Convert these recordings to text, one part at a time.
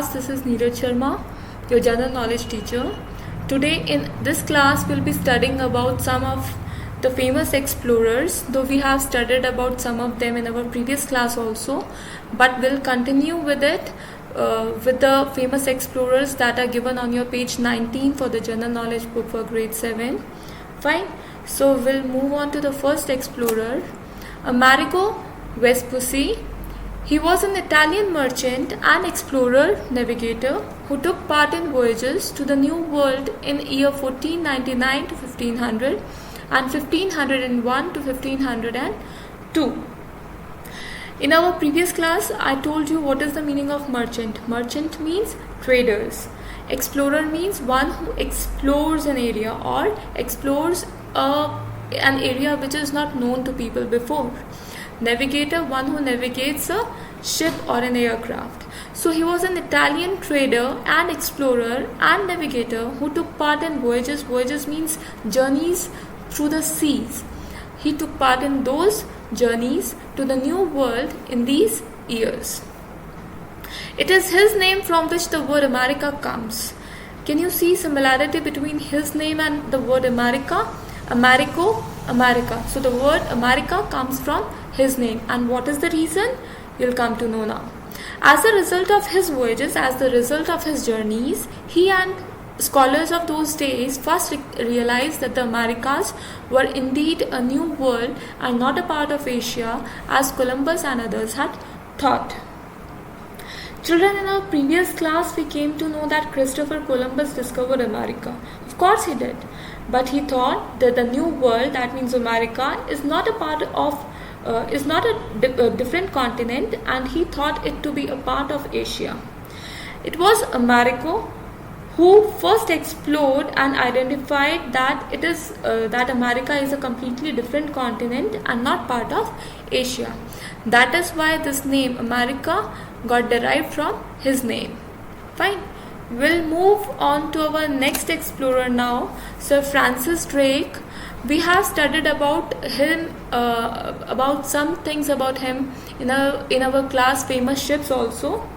class. This is Neeraj Sharma, your general knowledge teacher. Today in this class we'll be studying about some of the famous explorers, though we have studied about some of them in our previous class also, but we'll continue with it with the famous explorers that are given on your page 19 for the general knowledge book for grade 7. Fine. So we'll move on to the first explorer, Amerigo Vespucci. He was an Italian merchant and explorer navigator who took part in voyages to the New World in year 1499 to 1500 and 1501 to 1502. In our previous class, I told you what is the meaning of merchant. Merchant means traders. Explorer means one who explores an area or explores an area which is not known to people before. Navigator, one who navigates a ship or an aircraft. So he was an Italian trader and explorer and navigator who took part in voyages. Voyages means journeys through the seas. He took part in those journeys to the New World in these years. It is his name from which the word America comes. Can you see similarity between his name and the word America? Americo, America. So the word America comes from his name. And what is the reason? You'll come to know now. As a result of his voyages, as the result of his journeys, he and scholars of those days first realized that the Americas were indeed a new world and not a part of Asia, as Columbus and others had thought. Children, in our previous class, we came to know that Christopher Columbus discovered America. Of course he did. But he thought that the new world, that means America, is not a part of, is not a different continent, and he thought it to be a part of Asia. It was Amerigo who first explored and identified that it is that America is a completely different continent and not part of Asia. That is why this name America got derived from his name. Fine. We'll move on to our next explorer now, Sir Francis Drake. We have studied about him, about some things about him in our class Famous Ships also.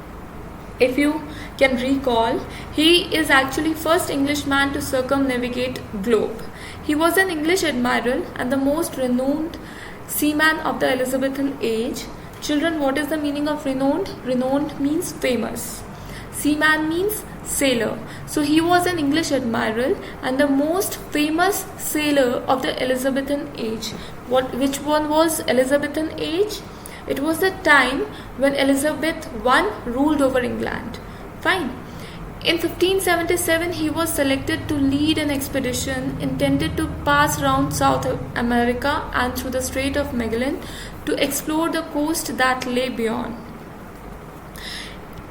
If you can recall, he is actually first Englishman to circumnavigate globe. He was an English admiral and the most renowned seaman of the Elizabethan age. Children, what is the meaning of renowned? Renowned means famous. Seaman means sailor. So he was an English admiral and the most famous sailor of the Elizabethan age. Which one was Elizabethan age? It was the time when Elizabeth I ruled over England. Fine. In 1577, he was selected to lead an expedition intended to pass around South America and through the Strait of Magellan to explore the coast that lay beyond.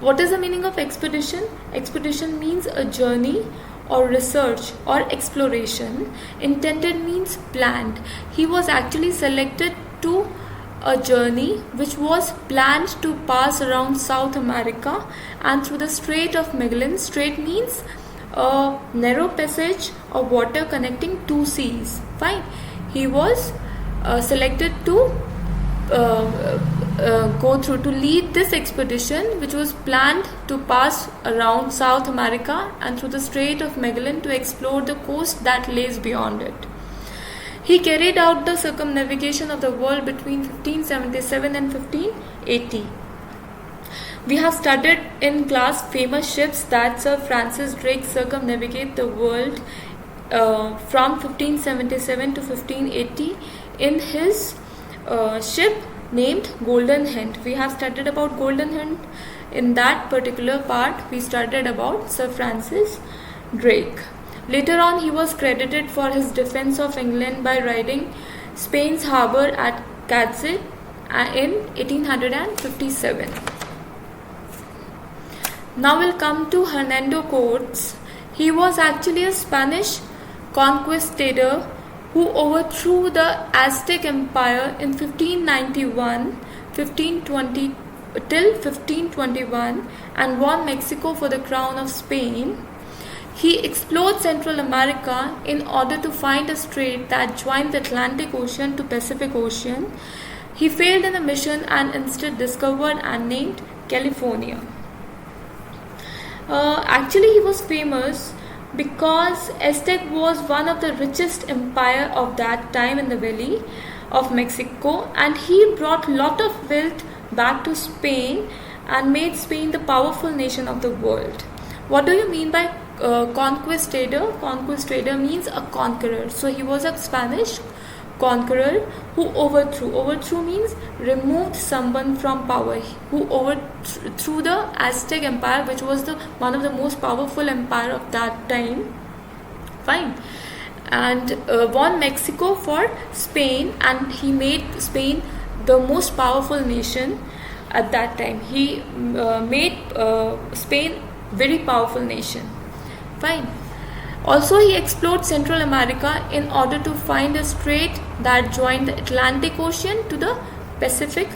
What is the meaning of expedition? Expedition means a journey or research or exploration. Intended means planned. He was actually selected to a journey which was planned to pass around South America and through the Strait of Magellan. Strait means a narrow passage of water connecting two seas. Fine. He was selected to go through to lead this expedition which was planned to pass around South America and through the Strait of Magellan to explore the coast that lays beyond it. He carried out the circumnavigation of the world between 1577 and 1580. We have studied in class Famous Ships that Sir Francis Drake circumnavigate the world from 1577 to 1580 in his ship named Golden Hind. We have studied about Golden Hind. In that particular part, we studied about Sir Francis Drake. Later on, he was credited for his defense of England by raiding Spain's harbour at Cadiz in 1857. Now we'll come to Hernando Cortes. He was actually a Spanish conquistador who overthrew the Aztec Empire in 1591, 1520 till 1521 and won Mexico for the crown of Spain. He explored Central America in order to find a strait that joined the Atlantic Ocean to Pacific Ocean. He failed in the mission and instead discovered and named California. Actually, he was famous because Aztec was one of the richest empire of that time in the valley of Mexico, and he brought lot of wealth back to Spain and made Spain the powerful nation of the world. What do you mean by conquistador? Conquistador means a conqueror. So he was a Spanish conqueror who overthrew. Overthrew means removed someone from power. Who overthrew the Aztec empire, which was the one of the most powerful empire of that time. Fine. And won Mexico for Spain, and he made Spain the most powerful nation at that time. He made Spain very powerful nation. Fine. Also, he explored Central America in order to find a strait that joined the Atlantic Ocean to the Pacific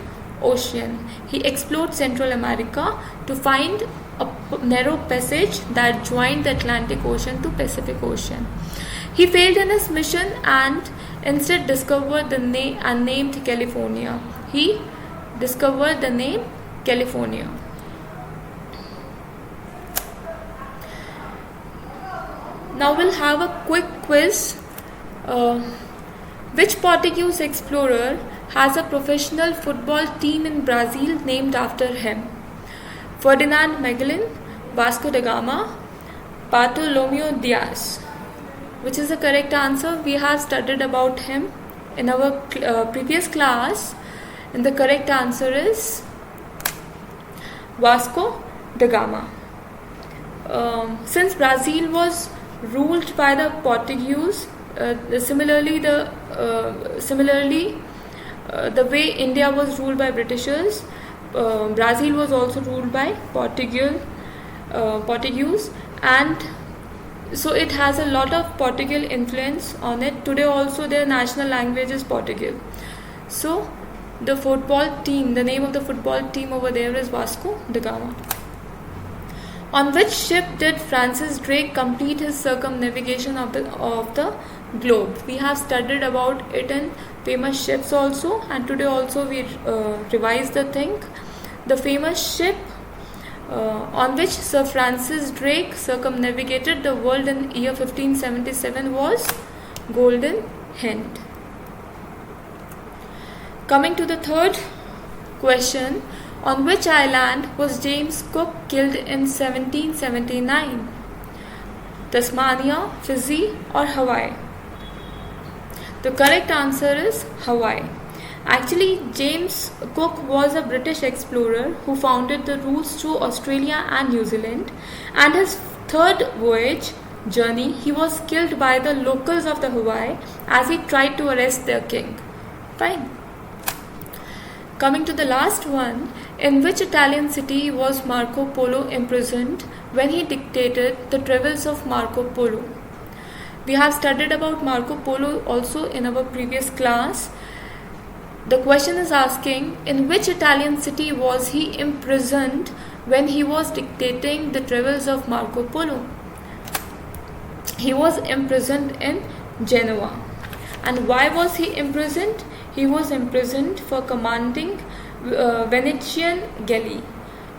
Ocean. He explored Central America to find a narrow passage that joined the Atlantic Ocean to Pacific Ocean. He failed in his mission and instead discovered the name and named California. He discovered the name California. Now we'll have a quick quiz. Which Portuguese explorer has a professional football team in Brazil named after him? Ferdinand Magellan, Vasco da Gama, Bartolomeu Dias. Which is the correct answer? We have studied about him in our previous class, and the correct answer is Vasco da Gama. Since Brazil was ruled by the Portuguese, similarly the way India was ruled by Britishers, Brazil was also ruled by Portuguese, and so it has a lot of Portugal influence on it. Today also their national language is Portugal. So the football team, the name of the football team over there is Vasco da Gama. On which ship did Francis Drake complete his circumnavigation of the globe? We have studied about it in famous ships also, and today also we revise the thing. The famous ship on which Sir Francis Drake circumnavigated the world in year 1577 was Golden Hind. Coming to the third question, on which island was James Cook killed in 1779? Tasmania, Fiji or Hawaii? The correct answer is Hawaii. Actually, James Cook was a British explorer who founded the routes to Australia and New Zealand, and his third voyage journey he was killed by the locals of the Hawaii as he tried to arrest their king. Fine. Coming to the last one, in which Italian city was Marco Polo imprisoned when he dictated the travels of Marco Polo? We have studied about Marco Polo also in our previous class. The question is asking, in which Italian city was he imprisoned when he was dictating the travels of Marco Polo? He was imprisoned in Genoa. And why was he imprisoned? He was imprisoned for commanding Venetian galley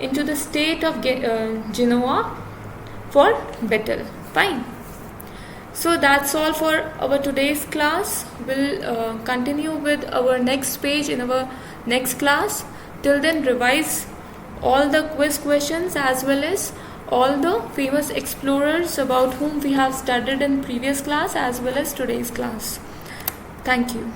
into the state of Genoa for battle. Fine. So that's all for our today's class. We'll continue with our next page in our next class. Till then, revise all the quiz questions as well as all the famous explorers about whom we have studied in previous class as well as today's class. Thank you.